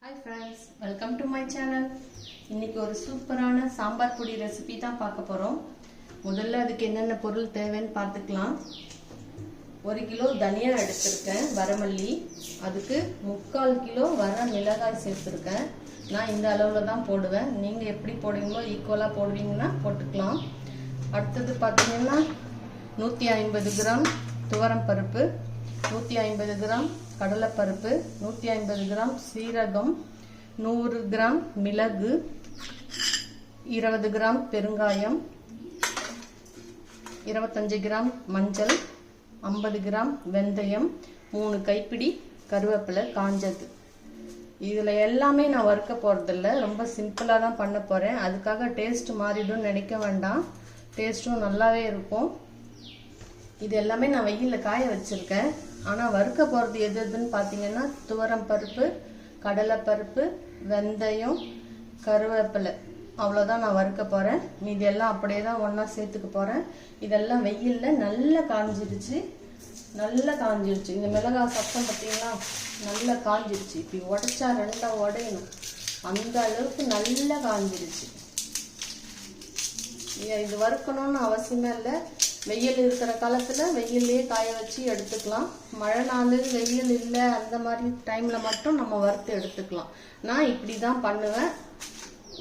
Hi friends, welcome to my channel. இன்னைக்கு ஒரு சூப்பரான சாம்பார் பொடி ரெசிபி தான் பார்க்க போறோம். முதல்ல அதுக்கு என்னென்ன பொருள் தேவைன்னு பார்த்துக்கலாம். 1 கிலோ தனியா எடுத்துர்க்கேன், வரமல்லி. அதுக்கு 3/4 கிலோ வர மிளகாய் சேர்த்துர்க்கேன். நான் இந்த அளவுல தான் போடுவேன். நீங்க எப்படி போடுவீங்களோ ஈக்குவலா போடுவீங்கன்னா போட்டுக்கலாம். அடுத்து பாத்தீங்கன்னா 150 கிராம் துவரம் பருப்பு, 150 கிராம் கடலைப்பருப்பு, 150 கிராம் சீரகம், 100 கிராம் மிளகு, 20 கிராம் பெருங்காயம், 25 கிராம் மஞ்சள், 50 கிராம் வெந்தயம், 3 கைப்பிடி கருவேப்பிலை காஞ்சது. இதுல எல்லாமே நான் வறுக்க போறதில்ல, ரொம்ப சிம்பிளா தான் பண்ண போறேன். அதுக்காக டேஸ்ட் மாறிடும் நினைக்க வேண்டாம், டேஸ்டும் நல்லாவே இருக்கும். இது எல்லாமே நான் வெயில்ல காய வச்சிருக்கேன். ஆனா வறுக்க போறது எதுன்னு பாத்தீங்கன்னா துவரம் பருப்பு, கடலை பருப்பு, வெந்தயம், கருவேப்பிலை, அவ்வளவுதான் நான் வறுக்க போறேன். மீதி எல்லாம் அப்படியே தான் ஒண்ணா சேர்த்துக்க போறேன். இதெல்லாம் வெயில்ல நல்லா காஞ்சிருச்சு. இந்த மிளகாய் சத்தம் பார்த்தீங்களா, நல்லா காஞ்சிருச்சு. இப்படி உடைச்சா ரெண்டா உடையணும், அந்த அளவுக்கு நல்லா காஞ்சிருச்சு. இது வறுக்கணும்னு அவசியமே இல்லை. வெயில் இருக்கிற காலத்துல வெயிலே காய வச்சு எடுத்துக்கலாம். மழை நாள் வெயில் இல்லை அந்த மாதிரி டைம்ல மட்டும் நம்ம வறுத்து எடுத்துக்கலாம். நான் இப்படிதான் பண்ணுவேன்,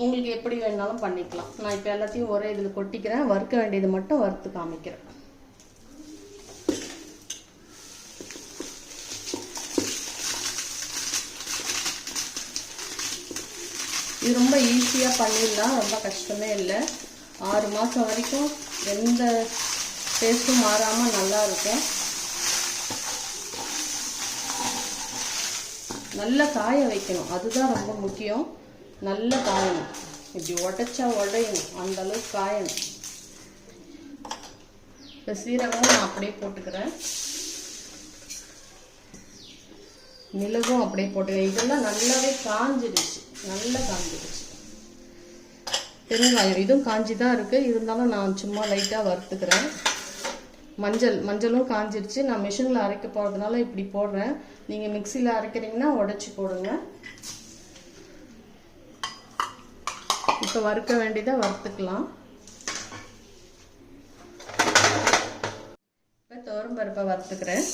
உங்களுக்கு எப்படி வேணாலும் பண்ணிக்கலாம். நான் இப்ப எல்லாத்தையும் ஒரே இதுல கொட்டிக்கிறேன். வறுக்க வேண்டியது மட்டும் வறுத்து காமிக்கிறேன். இது ரொம்ப ஈஸியா பண்ணிடலாம், ரொம்ப கஷ்டமே இல்லை. 6 மாசம் வரைக்கும் எந்த டேஸ்டும் மாறாம நல்லா இருக்கும். நல்லா காய வைக்கணும், அதுதான் ரொம்ப முக்கியம். நல்லா காயணும், இப்படி உடைச்சா உடையணும், அந்த அளவுக்கு காயணும். இந்த சீரகம் நான் அப்படியே போட்டுக்கிறேன், மிளகும் அப்படியே போட்டுக்கிறேன். இதெல்லாம் நல்லாவே காஞ்சிடுச்சு, நல்லா காஞ்சிடுச்சு. பெருங்காயம் இதுவும் காஞ்சிதான் இருக்கு, இருந்தாலும் நான் சும்மா லைட்டா வறுத்துக்கிறேன். மஞ்சளும் காஞ்சிருச்சு. நான் மிஷின்ல அரைக்க போறதுனால இப்படி போடுறேன். நீங்க மிக்சில அரைக்கிறீங்கன்னா உடைச்சு போடுங்க. இப்ப வறுக்க வேண்டியதை வறுத்துக்கலாம். இப்ப துவரம் பருப்பை வறுத்துக்கிறேன்.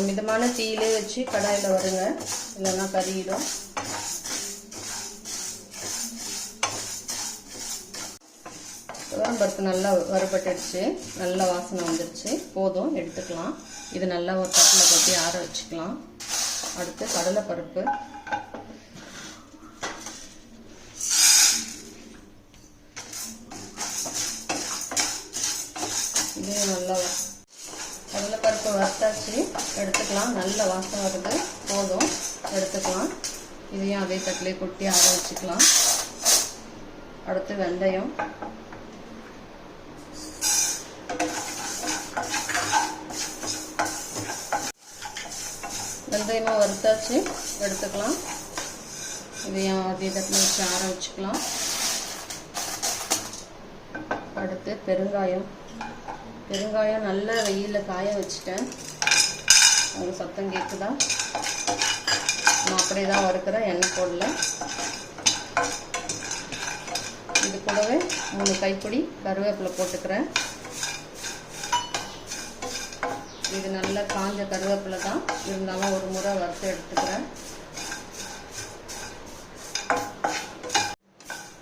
மிதமான தீயிலே வச்சு கடாயில வருங்க, இல்லைன்னா கறியிடும். துவரம் பருப்பு நல்லா வறுபட்டுடுச்சு, நல்ல வாசனை வந்துடுச்சு. போதும், எடுத்துக்கலாம். இது நல்லா ஒரு தட்டில் கொட்டி ஆற வச்சுக்கலாம். அடுத்து கடலை பருப்பு, இதையும் நல்லா கடலை பருப்பு வறுத்தாச்சு, எடுத்துக்கலாம். நல்ல வாசனை வருது, போதும், எடுத்துக்கலாம். இதையும் அதே தட்டிலே கொட்டி ஆற வச்சுக்கலாம். அடுத்து வெந்தயம், வெந்தயமும் வறுத்தாச்சு, எடுத்துக்கலாம். இதையும் அதே தட்டில் வச்சு ஆற வச்சுக்கலாம். அடுத்து பெருங்காயம் நல்ல வெயில்ல காய வச்சுட்டேன். உங்களுக்கு சத்தம் கேட்குதா? நான் அப்படியே தான் வறுக்கிறேன், எண்ணெய் போடல. இது கூடவே 3 கைப்பிடி கருவேப்பிலை போட்டுக்கிறேன். இது நல்லா காஞ்ச கருவேப்பிலை தான், இருந்தாலும் ஒரு முறை வறுத்து எடுத்துக்கிறேன்.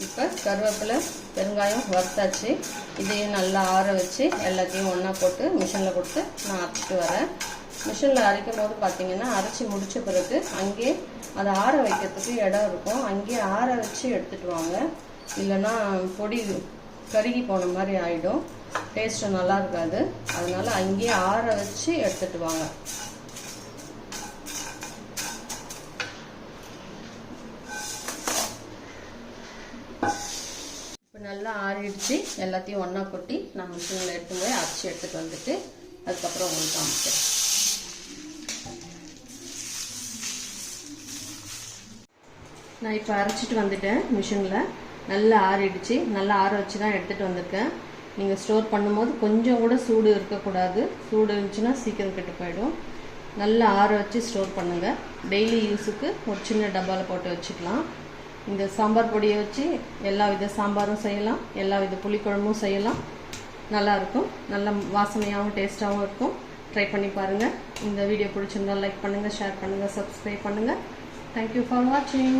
இப்போ கருவேப்பிலை பெருங்காயம் வறுத்தாச்சு. இதையும் நல்லா ஆற வச்சு எல்லாத்தையும் ஒன்றா போட்டு மிஷினில் கொடுத்து நான் அரைச்சிட்டு வரேன். மிஷினில் அரைக்கும் போது பார்த்தீங்கன்னா அரைச்சி முடித்த பிறகு அங்கே அதை ஆற வைக்கிறதுக்கு இடம் இருக்கும், அங்கேயே ஆற வச்சு எடுத்துட்டு வாங்க. இல்லைன்னா பொடி கருகி போன மாதிரி ஆகிடும், டேஸ்ட் நல்லா இருக்காது. அதனால அங்கேயே ஆற வச்சு எடுத்துட்டு வாங்க. இப்போ நல்லா ஆறிடுச்சு. எல்லாத்தையும் ஒன்றா கொட்டி நான் மிஷினில் எடுத்து போய் அரைச்சி எடுத்துட்டு வந்துட்டு அதுக்கப்புறம் உங்களுக்கு காமிக்கிறேன். நான் இப்போ அரைச்சிட்டு வந்துட்டேன் மிஷினில். நல்லா ஆறிடுச்சு, நல்லா ஆற வச்சு தான் எடுத்துட்டு வந்திருக்கேன். நீங்கள் ஸ்டோர் பண்ணும்போது கொஞ்சம் கூட சூடு இருக்கக்கூடாது. சூடு இருந்துச்சுன்னா சீக்கிரம் கெட்டு போயிடும். நல்லா ஆற வச்சு ஸ்டோர் பண்ணுங்கள். டெய்லி யூஸுக்கு ஒரு சின்ன டப்பாவில் போட்டு வச்சுக்கலாம். இந்த சாம்பார் பொடியை வச்சு எல்லா வித சாம்பாரும் செய்யலாம், எல்லா வித புளிக்குழம்பும் செய்யலாம். நல்லாயிருக்கும், நல்ல வாசனையாகவும் டேஸ்ட்டாகவும் இருக்கும். ட்ரை பண்ணி பாருங்கள். இந்த வீடியோ பிடிச்சிருந்தால் லைக் பண்ணுங்கள், ஷேர் பண்ணுங்கள், சப்ஸ்கிரைப் பண்ணுங்கள். தேங்க்யூ ஃபார் வாட்சிங்.